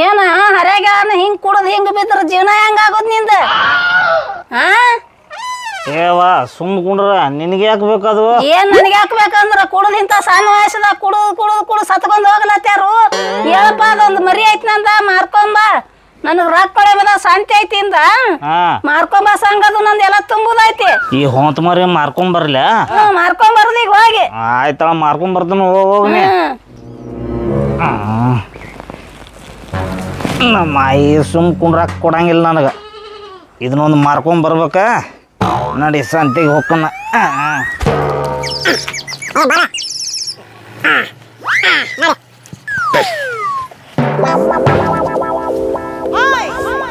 ಏನ ಹರ್ಯಾಗ ಹಿಂಗ್ ಕುಡದ್ ಹಿಂಗ್ ಬಿದ್ರ ಜೀವನ ಹೆಂಗಾಗೋದ್ ನಿಂದ? ಏವಾ ಸುಮ್ ಕುಂಡ್ರ ನಿನಗೆ ಯಾಕೆ ಬೇಕದು? ಏನ್ ನನಗೆ ಹಾಕ್ಬೇಕಂದ್ರ ಕುಡದ್ ಇಂತ ಸಣ್ಣ ವಯಸ್ಸದಾಗ ಕುಡು ಸತ್ಕೊಂಡ್ ಹೋಗ್ಲತ್ಯಾರು. ಹೇಳಪ್ಪ ಅದೊಂದು ಮರಿ ಐತಿ ನಂದ ಮಾರ್ಕೊಂಬ, ನನಗ್ ರೊಕ್ಕ ಕೊಡಬೇದ ಶಾಂತಿ ಐತಿ ಇಂದ ಮಾರ್ಕೊಂಬ ಸಂಗದು ನಂದು ಎಲ್ಲ ತುಂಬುದೈತಿ. ಈ ಹೊಂತ ಮರಿ ಮಾರ್ಕೊಂಡ್ ಬರ್ಲ? ಮಾರ್ಕೊಂಡ್ ಬರುದ ಈಗ ಹೋಗಿ. ಆಯ್ತಳ ಮಾರ್ಕೊಂಡ್ ಬರ್ತಾನ ಹೋಗ್ನಿ. ನಮ್ಮ ಆಯಿ ಸುಮ್ ಕುಂಡ್ರಾಕ್ ಕೊಡಂಗಿಲ್ಲ ನನಗ. ಇದನ್ನೊಂದು ಮಾರ್ಕೊಂಡ್ ಬರ್ಬೇಕ. ನಡಿ ಸಂತಿಗೆ ಹೋಗ್ಕನ.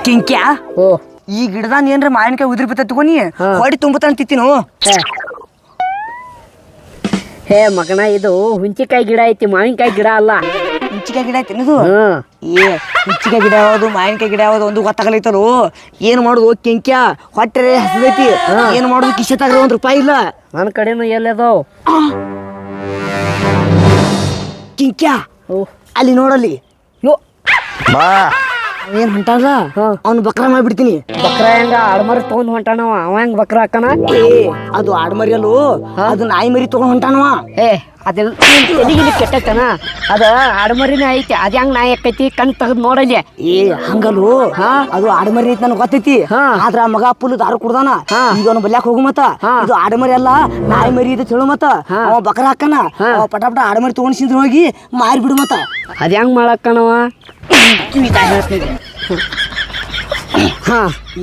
ಕಿಂಕ್ಯಾ ಈ ಗಿಡದಾನ ಏನ್ರ ಮಾವಿನಕಾಯಿ ಉದ್ರಿ ಬಿತ್ತ ತಗೋನಿ ಹೊಡಿ ತುಂಬತಾನ ತಿತ್ತಿನು. ಹೇ ಮಗನ, ಇದು ಹುಂಚಿಕಾಯಿ ಗಿಡ ಐತಿ, ಮಾವಿನಕಾಯಿ ಗಿಡ ಅಲ್ಲ. ಹುಂಚಿಕಾಯಿ ಗಿಡ ಐತಿ ಇದು? ಏ ಹುಂಚಿಕಾಯಿ ಗಿಡ ಯಾವುದು ಮಾವಿನಕಾಯಿ ಗಿಡ ಯಾವುದು ಒಂದು ಗೊತ್ತಾಗಲೈತಲು. ಏನ್ ಮಾಡುದು ಕಿಂಕ್ಯಾ? ಹೊಟ್ಟೆ ಹಸದೈತಿ. ಏನ್ ಮಾಡುದು? ಕಿಶೆತಾಗ ₹1 ಇಲ್ಲ. ನನ್ನ ಕಡೆನು ಎಲ್ಲದಾವ್ ಕಿಂಕ್ಯಾ? ಅಲ್ಲಿ ನೋಡಲ್ಲಿ. ಯೋ ಬಾ. ಏನ್ ಹೊಂಟಾಗ ಅವ್ನು ಬಕ್ರ ಮಾಡ್ಬಿಡ್ತೀನಿ. ಬಕ್ರ ಹೆಂಗ ಆಡ್ಮರಿ ತಗೊಂಡ್ ಹೊಂಟಾನವ? ಅವ ಹೆಂಗ್ ಬಕ್ರ ಹಾಕನ? ಏ ಅದು ಆಡ್ಮರಿ ಅಲ್ಲೋ, ಅದು ನಾಯಿ ಮರಿ ತಗೊಂಡ್ ಹೊಂಟಾನವ. ಏ ಅದೆಲ್ಲ ತೆಲಿಗಿಲಿ ಕೆಟ್ಟತನ. ಅದ ಆಡ್ಮರಿನ ಐತಿ, ಅದ ಹೆಂಗ್ ನಾಯಿ ಆಕೈತಿ? ಕಣ್ ತೆಗದ್ ನೋಡಲ್ಲಿ. ಏ ಹಂಗಲ್ಲು, ಅದು ಆಡ್ಮರಿ ಐತಿ ನನಗೆ ಗೊತ್ತೈತಿ. ಆದ್ರ ಆ ಮಗ ಫುಲ್ ದಾರು ಕುಡ್ದಾನ. ಈಗ ಅವ್ನು ಬಲ್ಯಾಕ ಹೋಗು ಮತ್ತ. ಇದು ಆಡ್ಮರಿ ಅಲ್ಲ ನಾಯಿ ಮರಿ ಇದೆ ಹೇಳು ಮತ್ತ. ಅವ ಬಕ್ರ ಹಾಕನ, ಅವ ಪಟ ಆಡ್ಮರಿ ತಗೊಂಡ್ ಸಿಂದ್ರ ಹೋಗಿ ಮಾರಿ ಬಿಡು ಮತ್ತ. ಅದ ಹೆಂಗ್ ಮಾಡಕ್ಕನವ?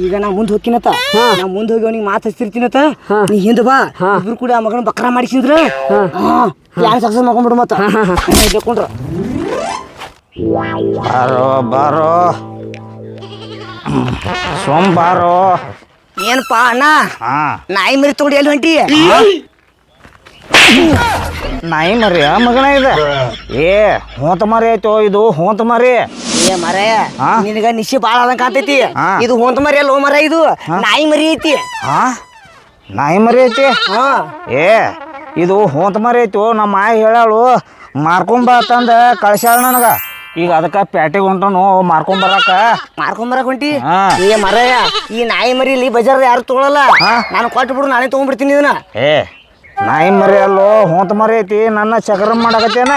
ಈಗ ನಾ ಮುಂದ್ ಹೋಗ್ತೀನತ್ತ. ನಾ ಮುಂದ್ ಹೋಗಿ ಅವ್ನಿಗೆ ಮಾತು ಹಚ್ತಿರ್ತೀನತ್ತ. ನೀ ಹಿಂದ ಬಾ, ಇಬ್ರು ಕೂಡ ಆ ಮಗನ ಬಕ್ರ ಮಾಡಿಸಿದ್ರ ಪ್ಲಾನ್ ಸಕ್ಸಸ್ ಮಾಡ್ಕೊಂಡ್ಬಿಡು ಮತ್ತ. ಕೊಂಡ್ರ ಬಾರೋ ಬಾರೋ ಸೋಮ್ ಬಾರೋ. ಏನಪ್ಪಾ ಅಣ್ಣ, ನಾಯಿ ಮರಿ ತಗೊಂಡು ಎಲ್ಲಿ ಹೊಂಟಿ? ನಾಯಿ ಮರಿ ಮಗನ ಇದೆ. ಏ ಹೊಂತ ಮರಿ ಆಯ್ತು ಇದು, ಹೊಂತ ಮರಿ. ಏ ಮರ, ನಿನಗ ನಿಶೆ ಬಾಳ ಆದಂಗ ಕಾಣ್ತೈತಿ. ಇದು ಹೊಂತ ಮರಿ ಅಲ್ಲ ಮರ, ಇದು ನಾಯಿ ಮರಿ ಐತಿ. ನಾಯಿ ಮರಿ ಐತಿ? ಏ ಇದು ಹೊಂತ ಮರಿ ಐತು. ನಮ್ಮ ಮಾಯಿ ಹೇಳಾಳು ಮಾರ್ಕೊಂಬ ತಂದ ಕಳ್ಸ್ಯಾಳ ನನಗ. ಈಗ ಅದಕ್ಕ ಪ್ಯಾಟಿಗೆ ಹೊಂಟನು ಮಾರ್ಕೊಂಬರಕ್ ಹೊಂಟಿ. ಏ ಮರಯ್ಯ, ಈ ನಾಯಿ ಮರಿ ಇಲ್ಲಿ ಬಜಾರ್ ಯಾರು ತಗೊಳಲ್ಲ. ನಾನು ಕೊಟ್ಟು ಬಿಡು, ನಾನೇ ತಗೊಂಡ್ಬಿಡ್ತೀನಿ ಇದನ್ನ. ಏ ನಾಯಿ ಮರಿ ಅಲ್ಲೋ, ಹೊಂತ ಮರಿ ಐತಿ. ನನ್ನ ಚಕ್ರ ಮಾಡಕತ್ತೇನ?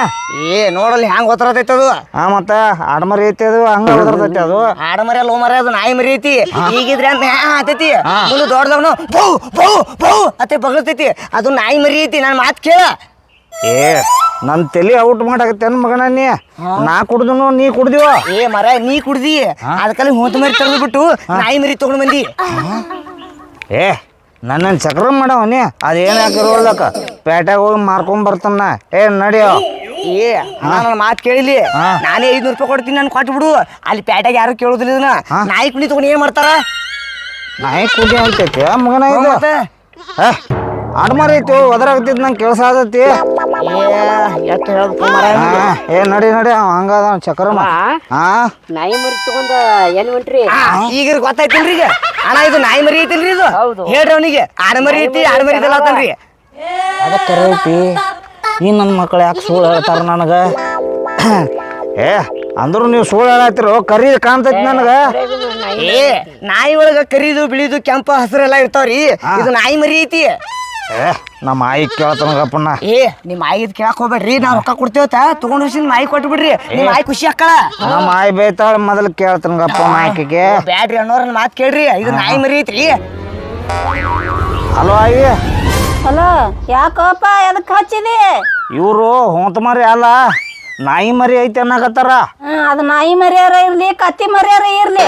ಏ ನೋಡಲ್ಲಿ ಹ್ಯಾಂಗ ಗೊತ್ತರತೈತಿ ಅದು. ಮತ್ತ ಆಡ್ಮರಿ ಐತಿ ಅದು, ಹಂಗ ಗೊತ್ತರತೈತಿ ಅದು. ಆಡ್ಮರಿ ಅಲ್ಲ ಮರ, ಅದು ನಾಯಿ ಮರಿ ಐತಿ. ಈಗಿದ್ರೆ ಆತೈತಿ ಮುಂದೆ ದೊಡ್ಡದವನು ಬೌ ಬೌ ಬೌ ಅತ್ತೆ ಬಗ್ಲತೈತಿ. ಅದು ನಾಯಿ ಮರಿ ಐತಿ. ನನ್ನ ಮಾತು ಕೇಳ. ಏ ನನ್ ತಲೆ ಔಟ್ ಮಾಡಾಕತ್ತೇನ ಮಗನ ನೀ? ನಾ ಕುಡ್ದನು ನೀ ಕುಡ್ದಿವ? ಏ ಮರ, ನೀ ಕುಡ್ದಿ, ಅದಕ್ಕಲ್ಲಿ ಹೊಂತ ಮರಿ ತೆಗೆದು ಬಿಟ್ಟು ನಾಯಿ ಮರಿ ತಗೊಂಡ್ ಬಂದಿ. ಏ ನನ್ನ ಚಕ್ರ ಮಾಡವನಿ. ಅದೇನ್ ಹಾಕಿರೋದಕ್ಕ ಪೇಟೆಗೆ ಹೋಗಿ ಮಾರ್ಕೊಂಡ್ ಬರ್ತಾನ. ಏ ನಡಿಯೋ. ಏ ನನ್ನ ಮಾತು ಕೇಳಿಲಿ, ನಾನೇ ₹500 ಕೊಡ್ತೀನಿ, ನಾನು ಕೊಟ್ಟು ಬಿಡು. ಅಲ್ಲಿ ಪೇಟೆಗೆ ಯಾರು ಕೇಳುದಿಲ್ಲ ಇದನ್ನ. ನಾಯಿ ಕುಡಿ ತಗೊಂಡು ಏನ್ ಮಾಡ್ತಾರ? ನಾಯಿ ಕುಡಿ ಅಂತೈತಿ ಮಗನ ಇದು. ಆಡ್ಮರಿ ಐತಿ, ಒದರಾಗತ್ತಿದ್ ನಂಗೆ ಕೆಲಸ ಆದತಿ. ಎಷ್ಟು ಹೇಳ್ಬೇಕು ಮರ. ಏ ನಡಿ ನಡಿ, ಅವ ಹಂಗದ ಚಕ್ರ. ನಾಯಿ ಮರಿ ತಗೊಂಡ ಎಲ್ಲಿ ಹೊಂಟ್ರಿ? ಈಗ ಗೊತ್ತಾಯ್ತಿಲ್ರಿ ಈಗ? ಅಣ್ಣ ಇದು ನಾಯಿ ಮರಿ ಐತಿಲ್ರಿ ಇದು? ಹೇಳ್ರಿ ಅವನಿಗೆ ಆಡ್ಮರಿ ಐತಿ, ಆಡ್ಮರಿ ಇದಲ್ಲತ್ತಲ್ರಿ. ಅದಕ್ಕೆ ಕರೆ ಐತಿ. ಈ ನನ್ನ ಮಕ್ಳು ಯಾಕೆ ಸುಳ್ಳು ಹೇಳ್ತಾರ ನನಗ? ಏ ಅಂದ್ರು ನೀವು ಸುಳ್ಳು ಹೇಳತ್ತಿರೋ, ಕರಿ ಕಾಣ್ತೈತಿ ನನಗ. ಏ ನಾಯಿ ಒಳಗ ಕರಿದು ಬಿಳಿದು ಕೆಂಪ ಹಸಿರೆಲ್ಲ ಇರ್ತಾವ್ರಿ. ಇದು ನಾಯಿ ಮರಿ ಐತಿ. ಏ ನಮ್ಮ ಆಯಿ ಕೇಳ್ತಾನಗಪ್ಪಣ್ಣ. ಏ ನಿಮ್ಮ ಆಯಿದ್ ಕೇಳಕ್ ಹೋಗ್ಬೇಡ್ರಿ, ನಾವ್ ರೊಕ್ಕ ಕೊಡ್ತೇವತ್ತ. ತಗೊಂಡ್ ಹೋಗಿ ಮಾಯಿ ಕೊಟ್ಟು ಬಿಡ್ರಿ, ನಿಮ್ಮ ಆಯಿ ಖುಷಿ ಅಕ್ಕಳ. ನಮ್ಮ ಆಯಿ ಬೈತಾಳ, ಮೊದಲು ಕೇಳ್ತಾನಗಪ್ಪ ಆಕಿಗೆ. ಬ್ಯಾಡ್ರಿ ಅನ್ನೋರನ್ನ ಮಾತು ಕೇಳ್ರಿ, ಇದು ನಾಯಿ ಮರಿ ಐತ್ರಿ. ಹಲೋ ಆಯಿ. ಹಲೋ, ಯಾಕಪ್ಪ ಎದಕ್ ಹಚ್ಚಿದಿ? ಇವರು ಹೊಂತ ಮರಿ ಅಲ್ಲ, ನಾಯಿ ಮರಿ ಐತಿ ಅನ್ನಕತ್ತಾರ. ಅದು ನಾಯಿ ಮರಿಯಾರ ಇರ್ಲಿ, ಕತ್ತಿ ಮರಿಯಾರ ಇರ್ಲಿ,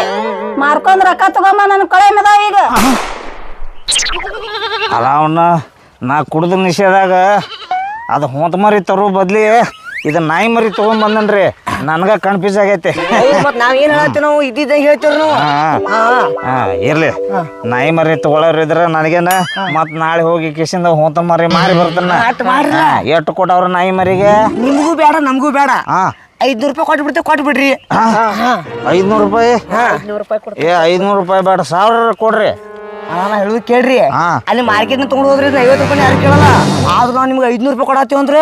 ಮಾರ್ಕೊಂಡ್ ರೊಕ್ಕ ತಗೊಂಬ, ನನ್ ಕಳೆ ಮದಾವ ಈಗ. ಅಲ್ಲ ಅವನ್ನ ನಾ ಕುಡ್ದ ನಿಷೇಧಾಗ ಅದು ಹೊಂತ ಮರಿ ತರೋ ಬದ್ಲಿ ಇದು ನಾಯಿ ಮರಿ ತಗೊಂಡ್ ಬಂದನ್ರಿ. ನನಗ ಕನ್ಫ್ಯೂಸ್ ಆಗೈತಿ. ನಾವ್ ಏನ್ ಹೇಳ್ತೀವಿ, ನಾವು ಇದ್ದಿದ್ದ ಹೇಳ್ತೀವಿ ನಾವು. ಇರ್ಲಿ, ನಾಯಿ ಮರಿ ತಗೊಳ್ಳೋರ್ ಇದ್ರ ನನಗೇನ ಮತ್ ನಾಳೆ ಹೋಗಿ ಕಿಶಿಂದ ಹೊಂತ ಮರಿ ಮಾರಿ ಬರ್ತಾನ. ಎಷ್ಟು ಕೊಟ್ಟವ್ರ ನಾಯಿ ಮರಿಗೆ? ನಿಮ್ಗೂ ಬೇಡ ನಮಗೂ ಬೇಡ. ₹500 ಕೊಟ್ಟು ಬಿಡ್ತೇವೆ, ಕೊಟ್ಟು ಬಿಡ್ರಿ. ₹500? ಏ ₹500 ಬೇಡ, 1000 ಕೊಡ್ರಿ. ನಾ ಹೇಳುದು ಕೇಳ್ರಿ ಅಲ್ಲಿ ಮಾರ್ಕೆಟ್ ತಗೊಂಡ್ ಹೋದ್ರಿ 50 ರೂಪಾಯಿ ಯಾರು ಕೇಳಲ್ಲ ಆದ್ರೂ ನಾವ್ ನಿಮ್ಗೆ 500 ರೂಪಾಯಿ ಕೊಡತ್ತೀವಿ ಅಂದ್ರ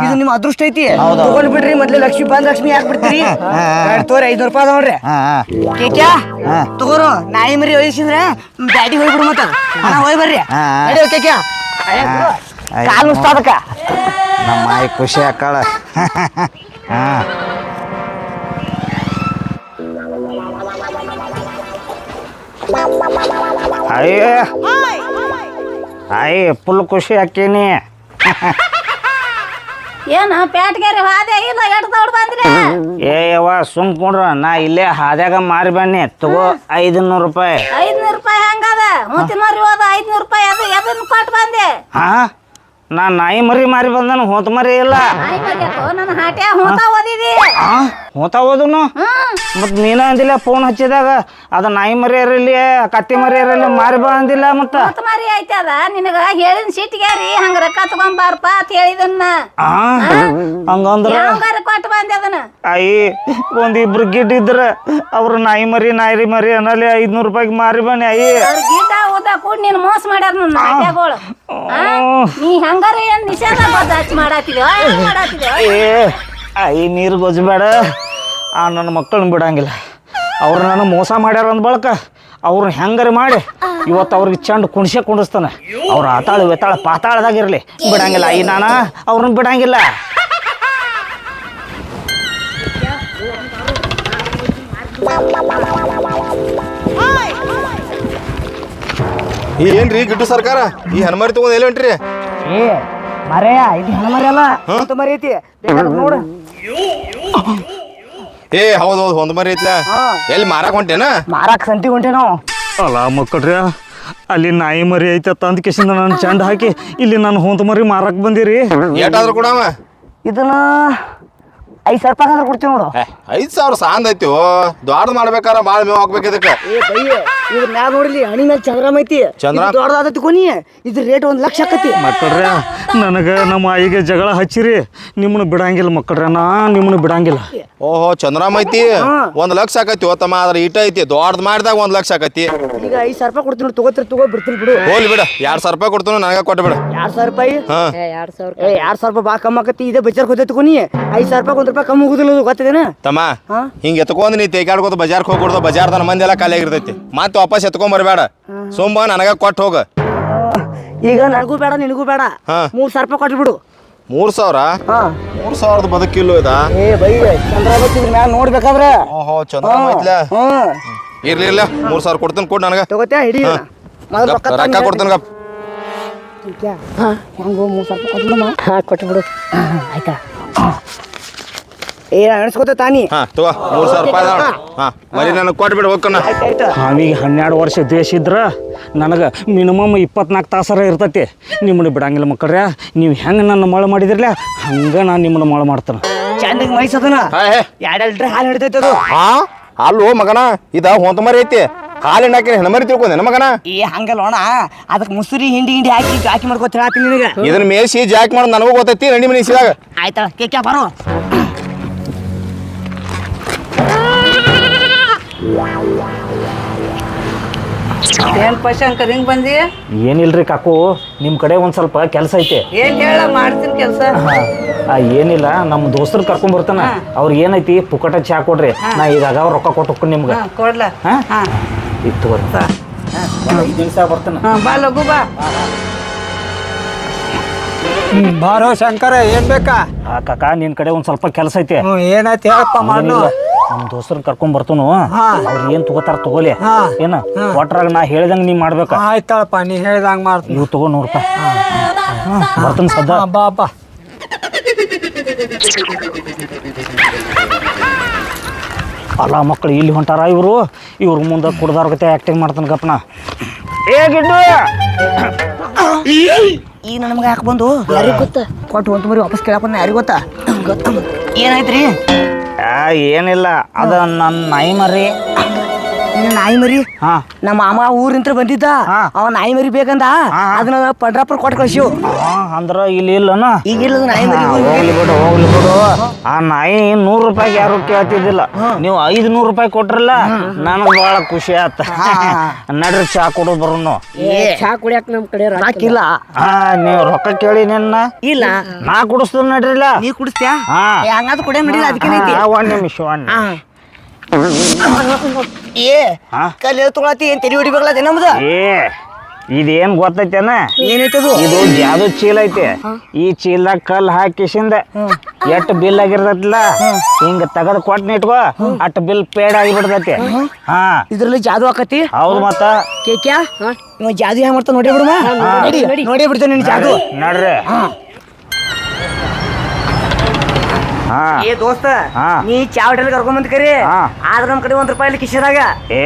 ಇದು ನಿಮ್ ಅದೃಷ್ಟ ಐತಿ ತಗೊಂಡ್ ಬಿಡ್ರಿ ಮೊದ್ಲು ಲಕ್ಷ್ಮಿ ಬಂದ್ ಲಕ್ಷ್ಮಿ ಯಾಕೆ ಬಿಡ್ತೀರಿ ತೋರಿ 500 ರೂಪಾಯಿ ನೋಡ್ರಿ ಕೇಕ್ಯಾ ತಗೋರು ನಾಯಿ ಮರಿ ಒಯ್ಸಿದ್ರ ಬ್ಯಾಟಿ ಹೋಗ್ಬಿಡು ಮತ್ತ ಹೋಯ್ ಬರ್ರಿ ನಡಿ ಕೇಕ್ಯಾ ಕಾಲು ಉಸ್ತಾದಕ್ಕ ನಮ್ಮ ಆಯಿ ಖುಷಿ ಆಕಾಳ ಅಯ್ಯ ಆಯಿ ಫುಲ್ ಖುಷಿ ಆಕೀನಿ ಏನ ಪ್ಯಾಟ್ಗೇರಿ ಹಾದೆ ಇಲ್ಲ ಎಟ್ ದೌಡ್ ಬಂದ್ರಿ ಏ ಯವ್ವ ಸುಮ್ ಕುಂಡ್ರ ನಾ ಇಲ್ಲೇ ಹಾದ್ಯಾಗ ಮಾರಿ ಬನ್ನಿ ತಗೋ 500 ರೂಪಾಯಿ 500 ರೂಪಾಯಿ ಹಂಗದ ಮೂತಿ ಮರಿ ಹೋದ 500 ರೂಪಾಯಿ ಅದು ಎದನ್ನ ಕೊಟ್ಟು ಬಂದೆ ಹಾ ನಾ ನಾಯಿ ಮರಿ ಮಾರಿ ಬಂದನು ಹೋತ ಮರಿ ಇಲ್ಲ ನಾಯಿ ಮರಿ ಆತು ನನ್ನ ಹಾಟ್ಯಾ ಹೋತಾ ಓದಿದಿ ಹೋತ ಹೋದನು ಮತ್ ನೀನ ಅಂದಿಲ್ಲ ಫೋನ್ ಹಚ್ಚಿದಾಗ ಅದ ನಾಯಿ ಮರಿ ಇರಲಿ ಕತ್ತಿ ಮರಿ ಇರಲಿ ಮಾರಿ ಬಾ ಅಂದಿಲ್ಲ ಮತ್ತ ಮೂತ್ ಮರಿ ಐತಿ ಅದ ನಿನಗ ಹೇಳಿನ ಸಿಟ್ಟಿಗೇರಿ ಹಂಗ ರೊಕ್ಕ ತಗೊಂಬಾರಪ್ಪ ಅಂತ ಹೇಳಿದನ್ನ ಹಂಗಂದ್ರ ಯಾವಾಗಾರ ಕೊಟ್ಟು ಬಂದೆ ಅದನ್ನ ಅಯ್ಯಿ ಒಂದಿಬ್ರು ಗಿಡ್ ಇದ್ರ ಅವ್ರು ನಾಯಿ ಮರಿ ಅನ್ನಲ್ಲಿ 500 ರೂಪಾಯಿಗೆ ಮಾರಿ ಬನ್ನಿ ಅಯ್ಯಿ ಅವ್ರ ಗಿಡ್ಡ ಓದ ಕೂಡ ನೀನು ಮೋಸ ಮಾಡ್ಯಾರ ನನ್ನ ಹಾಟ್ಯಾಗಳು ನೀ ಹಂಗಾರ ಏನ್ ನಿಷೇಧ ಗೊತ್ತ ಹಚ್ಚಿ ಮಾಡಾತಿದ್ಯೋ ಏ ಅಯ್ಯಿ ನೀರು ಗೊಜ್ಬೇಡ ನನ್ನ ಮಕ್ಕಳನ್ನ ಬಿಡಂಗಿಲ್ಲ ಅವ್ರು ನನ್ನ ಮೋಸ ಮಾಡ್ಯಾರ ಅಂದ ಬಳಕ ಅವ್ರನ್ನ ಹೆಂಗಾರ ಮಾಡಿ ಇವತ್ತು ಅವ್ರಿಗೆ ಚಂಡ್ ಕುಣಿಸ್ತಾನೆ ಅವ್ರ ಆತಾಳ ವೆತಾಳ ಪಾತಾಳದಾಗಿರ್ಲಿ ಬಿಡಂಗಿಲ್ಲ ಅಯ್ಯಿ ನಾನು ಅವ್ರನ್ನ ಬಿಡಂಗಿಲ್ಲ ಏನ್ರಿ ಗಿಡ್ಡು ಸರ್ಕಾರ ಈ ಹನುಮಾರಿ ತಗೊಂಡ್ ಎಲ್ಲಿ ಹೊಂಟ್ರಿ ಏ ಮರೆಯ ಇದು ಹೆಣ ಮರಿ ಅಲ್ಲ ಹೊಂತ ಮರಿ ಐತಿ ನೋಡು ಏ ಹೌದು ಹೊಂದ್ ಮರಿ ಐತ್ಲ ಎಲ್ಲಿ ಮಾರಾಕ್ ಹೊಂಟೇನ ಮಾರಾಕ್ ಸಂತಿ ಹೊಂಟೆ ನಾವು ಅಲ್ಲ ಮಕ್ಕಳ್ರಿ ಅಲ್ಲಿ ನಾಯಿ ಮರಿ ಐತತ್ತ ಅಂದ ಕಿಸಿಂದ ನಾನು ಚಂಡ್ ಹಾಕಿ ಇಲ್ಲಿ ನಾನು ಹೊಂತ ಮರಿ ಮಾರಕ್ ಬಂದಿರಿ ಏಟಾದ್ರೂ ಕೊಡವ ಇದನ್ನ 5,000 ರೂಪಾಯಿ ಅಂದ್ರೆ ಕೊಡ್ತೀವಿ ನೋಡು 5,000 ಸಾಂದ್ ಐತಿ ದ್ವಾರದ ಮಾಡ್ಬೇಕಾರ ಬಾಳ ಮೇವ್ ಹಾಕ್ಬೇಕು ಇದಕ್ಕೆ ಏ ಬಯ್ಯ ಇದ್ರ ಮ್ಯಾಗ ನೋಡ್ಲಿ ಹಣಿ ಮೇಲೆ ಚಂದ್ರಮ ಐತಿ ದೊಡ್ಡದಾದತಿ ಕೊನಿ ಇದ್ರ ರೇಟ್ 1 ಲಕ್ಷ ಆಕತಿ ಮಕ್ಕಳ್ರೆ ನನಗೆ ನಮ್ಮ ಆಯಿಗೆ ಜಗಳ ಹಚ್ಚಿರಿ ನಿಮ್ಮನ್ನ ಬಿಡಂಗಿಲ್ಲ ಮಕ್ಕಳ್ರೆ ನಾ ನಿಮ್ಮನ್ನ ಬಿಡಂಗಿಲ್ಲ ಓಹೋ ಚಂದ್ರಾಮ ಐತಿ 1 ಲಕ್ಷ ಆಕತಿ ತಮ್ಮ ಅದ್ರ ಇಟ ಐತಿ ದೊಡ್ಡದ್ ಮಾಡಿದಾಗ 1 ಲಕ್ಷ ಆಕತಿ ಈಗ 5,000 ರೂಪಾಯಿ ಕೊಡ್ತೀನಿ ನೋಡಿ ತಗೋ ಬಿಡ್ತೀನಿ ಬಿಡು ಹೋಗ್ಲಿ ಬಿಡ 2,000 ರೂಪಾಯಿ ಕೊಡ್ತೀನಿ ನನಗ ಕೊಟ್ಟು ಬಿಡ 2,000 ರೂಪಾಯಿ ಹಾ 2,000 ರೂಪಾಯಿ ಬಾ ಕಮ್ಮಿ ಆಕತಿ ಇದೇ ಬಜಾರ್ ಹೋದೈತಿ ಕೊನಿ 5,000 ರೂಪಾಯಿ 1 ರೂಪಾಯಿ ಕಮ್ಮಿ ಹೋಗುದಿಲ್ಲ ಗೊತ್ತಿದೇನ ತಮ್ಮ ಹಿಂಗ ಎತ್ಕೊಂಡ್ ನೀ ತೇಗಾಡ್ಕೋತ ಬಜಾರ್ಕ್ ಹೋಗ್ಬಿಡ್ದು ಬಜಾರ್ದ ಮಂದಿ ಎಲ್ಲ ಖಾಲಿ ಆಗಿರ್ತೈತಿ ಮತ್ತೆ ವಾಪಸ್ ಎತ್ಕೊಂಡ್ ಬರಬೇಡ ಸುಮ್ಮ ನನಗ ಕೊಟ್ಟು ಹೋಗ ಈಗ ನನಗೂ ಬೇಡ ನಿನಗೂ ಬೇಡ 3,000 ರೂಪಾಯಿ ಕೊಟ್ಬಿಡು 3,000 3,000 ಬದುಕಿಲ್ಲೋ ಇದ ಏ ಬೈ ಚಂದ್ರ ಬತ್ತಿದ್ರ ಮ್ಯಾಲ ನೋಡ್ಬೇಕಾದ್ರೆ ಓಹೋ ಚಂದ್ರಾಮ ಐತ್ಲ ಇರ್ಲಿ 3,000 ಕೊಡ್ತೀನಿ ಕೊಡ್ ನನಗ ತಗೋತ್ಯಾ ಹಿಡಿ ಮೊದಲು ರೊಕ್ಕ ಕೊಡ್ತೀನಿ ಗಪ್ ಹೆಂಗೋ 3,000 ರೂಪಾಯಿ ಕೊಟ್ಬಿಡಮ್ಮ ಕೊಟ್ಬಿಡು ಆಯ್ತಾ ಏ ಅನ್ಸ್ಕೊತ ತಾನಿ ತಗೋ 3,000 ರೂಪಾಯಿ ಮರಿ ನನಗೆ ಕೊಟ್ಬಿಡು ಹೋಗ್ಕನ ನಾವೀಗ 12 ವರ್ಷ ದೇಶ ಇದ್ರ ನನಗೆ ಮಿನಿಮಮ್ 24 ತಾಸರ ಇರ್ತೈತಿ ನಿಮ್ಮನ್ನ ಬಿಡಂಗಿಲ್ಲ ಮಕ್ಕಳ್ರೆ ನೀವು ಹೆಂಗೆ ನನ್ನ ಮಳೆ ಮಾಡಿದ್ರಲ್ಲ ಹಂಗೆ ನಾನು ನಿಮ್ಮನ್ನ ಮಳೆ ಮಾಡ್ತಾನೆ ಚಂದಗೆ ಮೈಸದನ 2 ಲೀಟ್ರ್ ಹಾಲು ಹಿಡಿತೈತೆ ಅದು ಅಲ್ಲೋ ಮಗನ ಇದ ಹೊಂತ ಮರಿ ಐತಿ ಹಾಲಿನ ಹಾಕಿ ಹೆಣ್ಮರಿ ತಿಳ್ಕೊಂಡೆ ಮಗನ ಏ ಹಂಗಲ್ಲ ಅಣ್ಣ ಅದಕ್ಕೆ ಮುಸುರಿ ಹಿಂಡಿ ಹಾಕಿ ಮಾಡ್ಕೊತ ಹೇಳ್ತೀನಿ ನಿನಗೆ ಇದನ್ನ ಮೇಸಿ ಜಾಕ್ ಮಾಡೋದು ನನಗೂ ಗೊತ್ತೈತಿ ನಂಡಿ ಮನಿಸಿದಾಗ ಆಯ್ತಾ ಕೇಕ್ಯಾ ಬರೋ ಏನಪ್ಪ ಶಂಕರ್ ಹಿಂಗ್ ಬಂದಿ ಏನಿಲ್ರಿ ಕಾಕು ನಿಮ್ಮ ಕಡೆ ಒಂದು ಸ್ವಲ್ಪ ಕೆಲಸ ಐತೆ ಏನ್ ಹೇಳ ಮಾಡ್ತೀನಿ ಕೆಲಸ ಏನಿಲ್ಲ ನಮ್ಮ ದೋಸ್ತರು ಕರ್ಕೊಂಡ್ ಬರ್ತಾನ ಅವ್ರಿಗೆ ಏನೈತಿ ಪುಕ್ಕಟ ಚಾ ಕೊಡ್ರಿ ನಾ ಇದಾಗ ಅವ್ರು ರೊಕ್ಕ ಕೊಟ್ಟು ಹೋಗ್ತೀನಿ ನಿಮ್ಗೆ ಕೊಡ್ಲ ಇತ್ತು ಬರ್ತಾ 5 ನಿಮಿಷ ಬರ್ತಾನ ಬಾ ಲಘು ಬಾ ಬಾರೋ ಶಂಕರ ಏನ್ ಬೇಕಾ ಕಾಕ ನಿನ್ ಕಡೆ ಒಂದ್ ಸ್ವಲ್ಪ ಕೆಲಸ ಐತೆ ಏನಾಯ್ತು ಹೇಳಪ್ಪ ಮಾಡು ನಮ್ಮ ದೋಸ್ತರನ್ನ ಕರ್ಕೊಂಡ್ ಬರ್ತಾನು ಅವ್ರು ಏನ್ ತಗೋತಾರ ತಗೋಲಿ ಏನ ಒಟ್ರಾಗ ನಾ ಹೇಳ್ದಂಗ ನೀ ಮಾಡ್ಬೇಕ ಆಯ್ತಳಪ್ಪ ನೀ ಹೇಳ್ದಂಗ ಮಾಡ್ತೀನಿ ಇವ್ ತಗೋ 100 ರೂಪಾಯಿ ಬರ್ತಾನ ಸದ್ದ ಬಾಪ ಅಲ್ಲ ಮಕ್ಕಳು ಇಲ್ಲಿ ಹೊಂಟಾರ ಇವ್ರ ಮುಂದೆ ಕುಡ್ದಾರ ಗತೆ ಆಕ್ಟಿಂಗ್ ಮಾಡ್ತಾನ ಗಪ್ನ ಏ ಗಿಡ್ಡು ಈಗ ನಮ್ಗೆ ಯಾಕೆ ಬಂದು ಯಾರಿಗೆ ಗೊತ್ತಾ ಕೊಟ್ಟು ಒಂದು ಮರಿ ವಾಪಸ್ ಕೇಳಪ್ಪ ಯಾರಿಗೆ ಗೊತ್ತಾ ಏನಾಯ್ತ್ರಿ ಏನಿಲ್ಲ ಅದ ನನ್ನ ನಾಯಿ ಮರಿ ನಾಯಿ ಮರಿ ಹಾ ನಮ್ಮ ಮಾಮ ಊರಿಂತ್ರ ಬಂದಿದ್ದ ಅವ ನಾಯಿ ಮರಿ ಬೇಕಂದ ಅದನ್ನ ಪಂಡ್ರಾಪುರ ಕೊಟ್ಟು ಕಳ್ಸಿವ್ ಅಂದ್ರ ಇಲ್ಲಿ ಇಲ್ಲನ ಈಗ ಇಲ್ಲದ ನಾಯಿ ಮರಿ ಹೋಗ್ಲಿ ಬಿಡು ಆ ನಾಯಿ 100 ರೂಪಾಯಿಗೆ ಯಾರು ಕೇಳ್ತಿದ್ದಿಲ್ಲ ನೀವು 500 ರೂಪಾಯಿ ಕೊಟ್ರಲ್ಲ ನನಗ್ ಬಹಳ ಖುಷಿ ಆತ ನಡ್ರಿ ಚಾ ಕೊಡು ಬರೋನು ಚಾ ಕುಡಿಯಾಕ ನಮ್ ಕಡೆ ಹಾಕಿಲ್ಲ ನೀವು ರೊಕ್ಕ ಕೇಳಿ ನಿನ್ನ ಇಲ್ಲ ನಾ ಕುಡಿಸ್ತೀನಿ ನಡ್ರಿಲ್ಲ ನೀ ಕುಡಿಸ್ತ್ಯಾ ಹಾ ಹಂಗಾದ್ ಕುಡಿಯ ನಡಿಲ್ಲ ಅದಕ್ಕೆ ಒಂದ್ ನಿಮಿಷ ಏ ಕಲ್ಲಿ ತೊಗೊಳತಿ ಏನ್ ತೆರಿ ಹೊಡಿಬೇಕಲ್ಲ ನಮ್ದು ಏ ಇದೇನ್ ಗೊತ್ತೈತೇನ ಏನೈತದು ಇದು ಜಾದು ಚೀಲ ಐತಿ ಈ ಚೀಲದಾಗ ಕಲ್ ಹಾಕಿಸಿಂದ ಎಷ್ಟ್ ಬಿಲ್ ಆಗಿರ್ತೈತಿಲ್ಲ ಹಿಂಗ ತೆಗದ್ ಕೊಟ್ನ ಇಟ್ಕೋ ಅಟ್ ಬಿಲ್ ಪೇಡ್ ಆಗಿಬಿಡ್ತೈತಿ ಹಾ ಇದ್ರಲ್ಲಿ ಜಾದು ಆಕತಿ ಹೌದು ಮತ್ತ ಕೇಕ್ಯಾ ಇವ ಜಾದು ಹೆಂಗ್ ಮಾಡ್ತಾನ ನೋಡಿ ಬಿಡುಮ ನೋಡಿ ಬಿಡ್ತಾನೆ ನಿನ್ ಜಾದು ನಡ್ರಿ ಹಾ ಏ ದೋಸ್ತ ಹಾ. ನೀ ಚಾ ಹೋಟೆಲ್ ಕರ್ಕೊಂಡ್ ಕರಿ ಆದ್ರ ನಮ್ ಕಡೆ $1 ಇಲ್ಲಿ ಕಿಶದಾಗ ಏ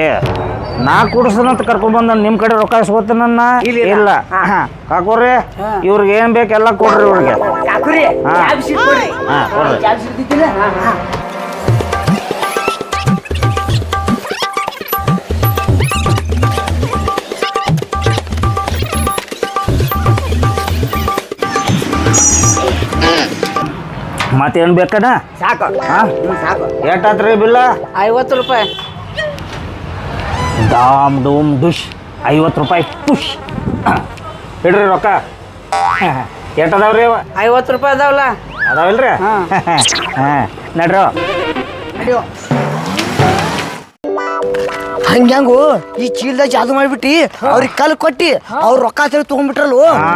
ನಾ ಕುಡಿಸ್ದಂತ ಕರ್ಕೊಂಡ್ ಬಂದ ನಿಮ್ ಕಡೆ ರೊಕ್ಕ ಇಸ್ಕೊತ ನನ್ನ ಇಲ್ಲ ಕಾಕೋರಿ ಇವ್ರಿಗೆ ಏನ್ ಬೇಕೆಲ್ಲ ಕೊಡ್ರಿ ಇವ್ರಿಗೆ ಕಾಕುರಿ ಚಾ ಬಿಸಿ ಕೊಡ್ರಿ ಹಾ ಕೊಡ್ರಿ ಚಾ ಬಿಸಿ ಇದ್ದಿದ್ದಿಲ್ಲ? ಮತ್ತೇನ್ ಬೇಕನ ಸಾಕು ಸಾಕು ಎಷ್ಟಾತ್ರಿ ಬಿಲ್ಲ 50 ರೂಪಾಯಿ ಡಾಮ್ ಡೂಮ್ ಡುಶ್ 50 ರೂಪಾಯಿ ಪುಷ್ ಇಡ್ರಿ ರೊಕ್ಕ ಎಷ್ಟದಾವ್ರಿ ಅವ 50 ರೂಪಾಯಿ ಅದಾವಲ್ಲ ಅದಾವಿಲ್ರಿ ಹಾ ನಡ್ರಿ ನಡಿಯೋ ಹಂಗ್ಯಾಂಗು ಈ ಚೀಲ್ದಾಗ ಜಾದು ಮಾಡ್ಬಿಟ್ಟಿ ಅವ್ರಿಗೆ ಕಲ್ ಕೊಟ್ಟಿ ಅವ್ರ ರೊಕ್ಕ ತಿಳಿ ತಗೊಂಡ್ಬಿಟ್ರಲ್ವ ಹಾ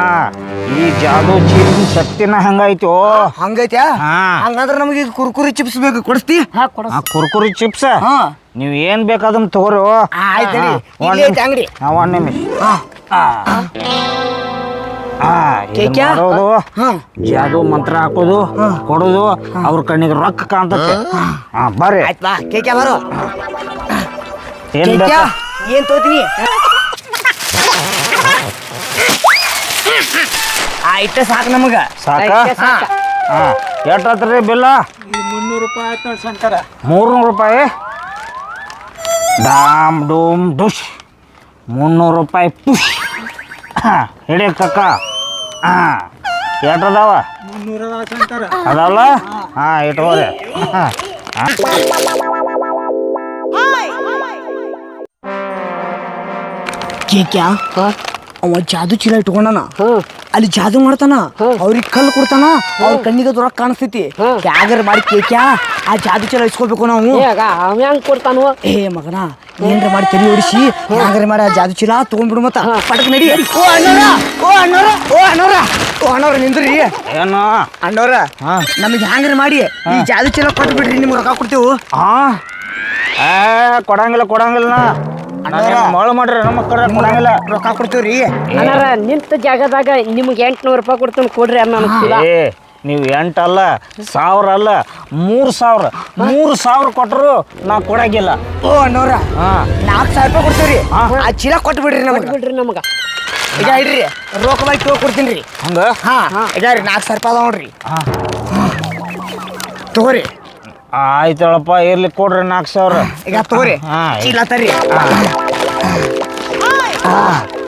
ಈ ಜಾದು ಚೀಲಿನ ಶಕ್ತಿನ ಹಂಗಾಯ್ತು ಹಂಗೈತ್ಯಾ ಹಾ. ಹಂಗಂದ್ರ ನಮಗೆ ಕುರ್ಕುರಿ ಚಿಪ್ಸ್ ಬೇಕು ಕೊಡಿಸ್ತಿ ಆ ಕುರ್ಕುರಿ ಚಿಪ್ಸ್ ನೀವ್ ಏನ್ ಬೇಕದನ್ನ ತಗೋರಿ ಆಯ್ತು ನಡಿ. ಇಲ್ಲೇ ಐತೆ ಅಂಗಡಿ ಒಂದ್ ನಿಮಿಷ ಕೇಕ್ಯಾ? ಮಾಡೋದು ಜಾದು ಮಂತ್ರ ಹಾಕೋದು ಕೊಡೋದು ಅವ್ರ ಕಣ್ಣಿಗೆ ರೊಕ್ಕ ಕಾಣ್ತತೆ ಬರ್ರಿ ಆಯ್ತು ಬಾ ಕೇಕ್ಯಾ ಬರೋ ಏನ್ ಕೇಕ್ಯಾ ಬೇಕಾ ಏನ್ ತೋತೀನಿ ಆಯ್ತ ಸಾಕು ನಮಗ ಸಾಕ ಹಾ ಎಷ್ಟಾತ್ರಿ ಬಿಲ್ಲ 300 ರೂಪಾಯಿ ಆಯ್ತು ನೋಡಿ ಶಂಕರ 300 ರೂಪಾಯಿ ಡಾಮ್ ಡೂಮ್ ಡುಶ್ 300 ರೂಪಾಯಿ ಪುಷ್ ಹಿಡಿ ಕಕ್ಕ ಎಷ್ಟದಾವ 300 ಶಂಕರ ಅದಾವಲ್ಲ ಹಾ ಇಟ್ಕೋರಿ ಕೇಕ್ಯಾ ಅವ ಜಾದು ಚೀಲ ಇಟ್ಕೊಂಡನ ಅಲ್ಲಿ ಜಾದು ಮಾಡ್ತಾನ ಅವ್ರಿಗೆ ಕಲ್ಲು ಕೊಡ್ತಾನ ಅವ್ರ ಕಣ್ಣಿಗೆ ಅದು ರೊಕ್ಕ ಕಾಣಿಸ್ತೈತಿ ಯಾಗಾರ ಮಾಡಿ ಕೇಕ್ಯಾ ಆ ಜಾದು ಚೀಲ ಇಸ್ಕೊಳ್ಬೇಕು ನಾವು ಅವ ಹೆಂಗ್ ಕೊಡ್ತಾನು ಏ ಮಗನ ಏನ್ರ ಮಾಡಿ ತೆರಿ ಹೊಡಿಸಿ ಯಾಗಾರ ಮಾಡಿ ಆ ಜಾದು ಚೀಲ ತಗೊಂಡ್ಬಿಡು ಮತ್ತ ಪಟಕ್ ನಡಿ ಓ ಅಣ್ಣವ್ರ ಓ ಅಣ್ಣವ್ರ ಓ ಅಣ್ಣವ್ರ ಓ ಅಣ್ಣವ್ರ ನಿಂದ್ರಿ ಏನು ಅಣ್ಣವ್ರ ನಮಗೆ ಹ್ಯಾಂಗಾರ ಮಾಡಿ ಈ ಜಾದು ಚೀಲ ಕೊಟ್ಟು ಬಿಡ್ರಿ ನಿಮ್ಗೆ ರೊಕ್ಕ ಕೊಡ್ತೇವು ಕೊಡಂಗಿಲ್ಲ ಮಳ ಮಾಡ್ರಿ ನಮ್ಮ ಮಕ್ಕಳ ಕೊಡಂಗಿಲ್ಲ ರೊಕ್ಕ ಕೊಡ್ತೇವ್ರಿ ಅಣ್ಣಾರ ನಿಂತ ಜಾಗದಾಗ ನಿಮ್ಗೆ 800 ರೂಪಾಯಿ ಕೊಡ್ತಾನೆ ಕೊಡ್ರಿ ಅನ್ನ ಅನ್ಸ್ತಿಲ್ಲ ಏ ನೀವು 8 ಅಲ್ಲ 1000 ಅಲ್ಲ 3000 ಕೊಟ್ಟರು ನಾ ಕೊಡಂಗಿಲ್ಲ ಓ ಅಣ್ಣವ್ರ 4,000 ರೂಪಾಯಿ ಕೊಡ್ತೇವ್ರಿ ಆ ಚೀಲ ಕೊಟ್ಟು ಬಿಡ್ರಿ ನಮಗೆ ಬಿಡ್ರಿ ನಮಗ ಈಗ ಇಡ್ರಿ ರೊಕ್ಕ ಬಾಯಿ ಕೊಡ್ತೀನಿ ರೀ ಹಂಗ ಈಗ ರೀ 4,000 ರೂಪಾಯಿ ಅದಾವ ನೋಡ್ರಿ ತಗೋರಿ ಆಯ್ತಳಪ್ಪ ಇರ್ಲಿ ಕೊಡ್ರಿ 4000 ಈಗ ತಗೋರಿ ಹಾ. ಚೀಲ ತರ್ರಿ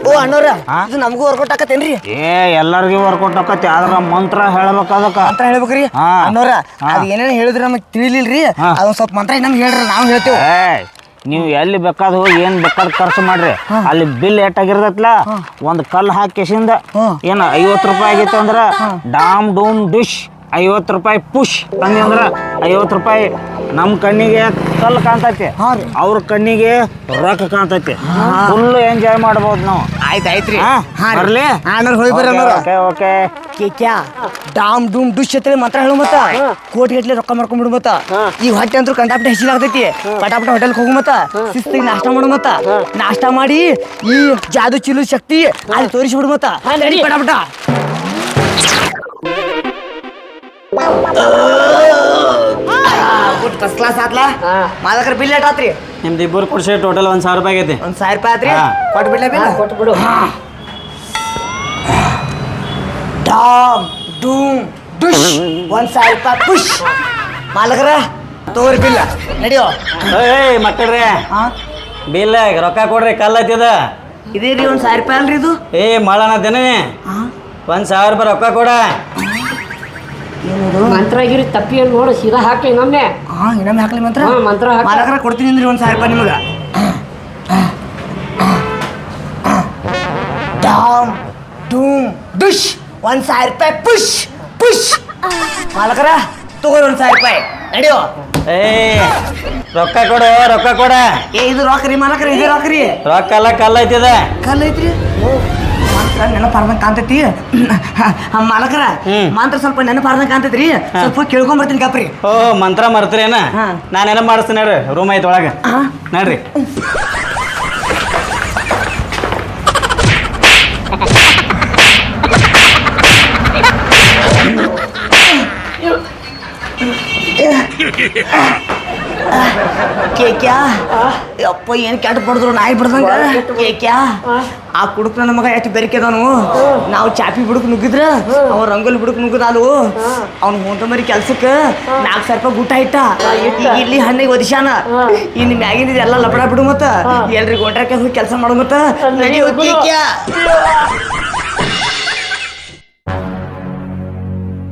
ಓ ಅಣ್ಣವ್ರ ಇದು ನಮಗೂ ವರ್ಕೌಟ್ ಆಕತ್ತೇನ್ರಿ ಏ ಎಲ್ಲರಿಗೂ ವರ್ಕೌಟ್ ಆಕತಿ ಆದ್ರ ಮಂತ್ರ ಹೇಳ್ಬೇಕು ಅದಕ್ಕ ಮಂತ್ರ ಹೇಳ್ಬೇಕ್ರಿ ಅಣ್ಣವ್ರ ಅದ್ ಏನೇನು ಹೇಳಿದ್ರಿ ನಮಗ್ ತಿಳಿಲಿಲ್ರಿ ಅದೊಂದ್ ಸ್ವಲ್ಪ ಮಂತ್ರ ನಮ್ಗೆ ಹೇಳ್ರಿ ನಾವು ಹೇಳ್ತೇವೆ ನೀವು ಎಲ್ಲಿ ಬೇಕಾದ ಹೋಗಿ ಏನ್ ಬೇಕಾದ ಖರ್ಚು ಮಾಡ್ರಿ ಅಲ್ಲಿ ಬಿಲ್ ಎಷ್ಟಾಗಿರ್ತೈತ್ಲ ಒಂದ್ ಕಲ್ ಹಾಕಿಸಿಂದ ಏನ 50 ರೂಪಾಯಿ ಆಗಿತ್ತು ಅಂದ್ರ ಡಾಮ್ ಡೂಮ್ ಡಿಶ್ 50 ರೂಪಾಯಿ ಪುಷ್ ಅಂದ್ರ 50 ರೂಪಾಯಿ ನಮ್ ಕಣ್ಣಿಗೆ ಕಲ್ ಕಾಣ್ತೈತಿ ಅವ್ರ ಕಣ್ಣಿಗೆ ರೊಕ್ಕ ಕಾಣ್ತೈತಿ ಫುಲ್ ಎಂಜಾಯ್ ಮಾಡ್ಬೋದು ನಾವು ಆಯ್ತಾಯ್ತ್ರಿ ಬರ್ಲಿ ಅಣ್ಣವ್ರ ಹೋಗಿ ಬರ್ರಿ ಅಣ್ಣವ್ರ ಓಕೆ ಓಕೆ ಕೇಕ್ಯಾ ಡಾಮ್ ಡೂಮ್ ಡುಶ್ ಅಂತೇಳಿ ಮಾತ್ರ ಹೇಳು ಮತ್ತ ಕೋಟಿ ಗಟ್ಲೆ ರೊಕ್ಕ ಮಾಡ್ಕೊಂಡ್ಬಿಡು ಮತ್ತ ಈ ಹೊಟ್ಟೆ ಅಂತೂ ಕಂಡಾಪಟ್ಟೆ ಹಸಿಲಾಗ್ತೈತಿ ಪಟಾಪಟ ಹೋಟೆಲ್ಗೆ ಹೋಗು ಮತ್ತ ಶಿಸ್ತಿಗೆ ನಾಷ್ಟ ಮಾಡು ಮತ್ತ ನಾಷ್ಟ ಮಾಡಿ ಈ ಜಾದು ಚಿಲು ಶಕ್ತಿ ಅಲ್ಲಿ ತೋರಿಸ್ಬಿಡು ಮತ್ತ ನಡಿ ಪಟಾಪಟ ಫಸ್ಟ್ ಕ್ಲಾಸ್ ಆತ್ಲಾ ಮಾಲಕರ ಬಿಲ್ ಏಟ್ ಆತ್ರಿ ನಿಮ್ದು ಇಬ್ಬರು ಕೊಡ್ಸಿ ಟೋಟಲ್ 1,000 ರೂಪಾಯಿ ಆಗೈತಿ 1,000 ರೂಪಾಯಿ ಆತ್ರಿ ಕೊಟ್ಟು ಬಿಡ್ಲ ಬಿಲ್ ಕೊಟ್ಟು ಬಿಡು ಡಾಮ್ ಡೂಮ್ ಡುಶ್ 1,000 ರೂಪಾಯಿ ಪುಷ್ ಮಾಲಕರ ತಗೋರಿ ಬಿಲ್ಲ ನಡಿಯೋ ಏಯ್ ಮಕ್ಕಳ್ರೆ ಬಿಲ್ ರೊಕ್ಕ ಕೊಡ್ರಿ ಕಲ್ಲ ಐತಿದ ಇದೇ ರೀ 1,000 ರೂಪಾಯಿ ಅಲ್ರಿ ಇದು ಏ ಮಾಡಣದೇನೆ 1,000 ರೂಪಾಯಿ ರೊಕ್ಕ ಕೊಡ ಮಂತ್ರ ಗಿರಿ ತಪ್ಪಿ ನೋಡು ಸೀದಾ ಹಾಕಿ ನಮ್ಮೆ ಇನ್ನೊಮ್ಮೆ ಹಾಕ್ಲಿ ಮಂತ್ರ ಮಂತ್ರ ಹಾಕ ಮಾಲಕರ ಕೊಡ್ತೀನಿ ಅಂದ್ರಿ 1,000 ರೂಪಾಯಿ ನಿಮಗೆ ಡಾಮ್ ಡೂಮ್ ಡುಶ್ 1,000 ರೂಪಾಯಿ ಪುಷ್ ಪುಷ್ ಮಾಲಕರ ತಗೋರಿ 1,000 ರೂಪಾಯಿ ನಡಿಯೋ ಏ ರೊಕ್ಕ ಕೊಡು ರೊಕ್ಕ ಕೊಡ ಇದು ರೊಕ್ಕ ರೀ ಮಾಲಕರ ಇದು ರೊಕ್ಕ ರೀ ರೊಕ್ಕ ಎಲ್ಲ ಕಲ್ಲ ಐತಿದ ಕಲ್ ಐತ್ರಿ ಮಂತ್ರ ನೆನಪಾರ್ದಂಗ ಕಾಣ್ತೈತಿ ಮಾಲಕರ ಮಂತ್ರ ಸ್ವಲ್ಪ ನೆನಪಾರ್ದಂಗ ಕಾಣ್ತೈತ್ರಿ ಸ್ವಲ್ಪ ಕೇಳ್ಕೊಂಡ್ ಬರ್ತೀನಿ ಕಾಪ್ರಿ ಓ ಮಂತ್ರ ಮರ್ತ್ರೇನ ನಾನೇನ ಮಾಡಿಸ್ತೀನಿ ನೋಡ್ರಿ ರೂಮ್ ಐತಿ ಒಳಗೆ ನೋಡ್ರಿ ಕೇಕ್ಯಾ ಯಪ್ಪ ಏನು ಕೆಟ್ಟ ಪಡಿದ್ರು ನಾಯಿ ಬಿಡ್ದಂಗ ಕೇಕ್ಯಾ ಆ ಕುಡುಕ್ ನನ್ನ ಮಗ ಎಷ್ಟು ಬೆರಿಕೆದವನು ನಾವು ಚಾಪಿ ಬುಡಕ್ ನುಗ್ಗಿದ್ರ ಅವ ರಂಗೋಲಿ ಬುಡಕ್ ನುಗ್ಗದಾಲು ಅವ್ನು ಹೊಂಟ ಮರಿ ಕೆಲ್ಸಕ್ಕೆ 4,000 ರೂಪಾಯಿ ಊಟ ಇಟ್ಟ ಈಗ ಇಲ್ಲಿ ಹಣ್ಣಿಗೆ ಒದಿಶಾನ ಇನ್ನು ಮ್ಯಾಗಿನ ಎಲ್ಲ ಲಪಡ ಬಿಡು ಮತ್ತ ಎಲ್ರಿಗೂ ಹೊಂಟ್ರ ಕೆಲಸ ಮಾಡು ಮತ್ತ ನಡಿಯೋ ಕೇಕ್ಯಾ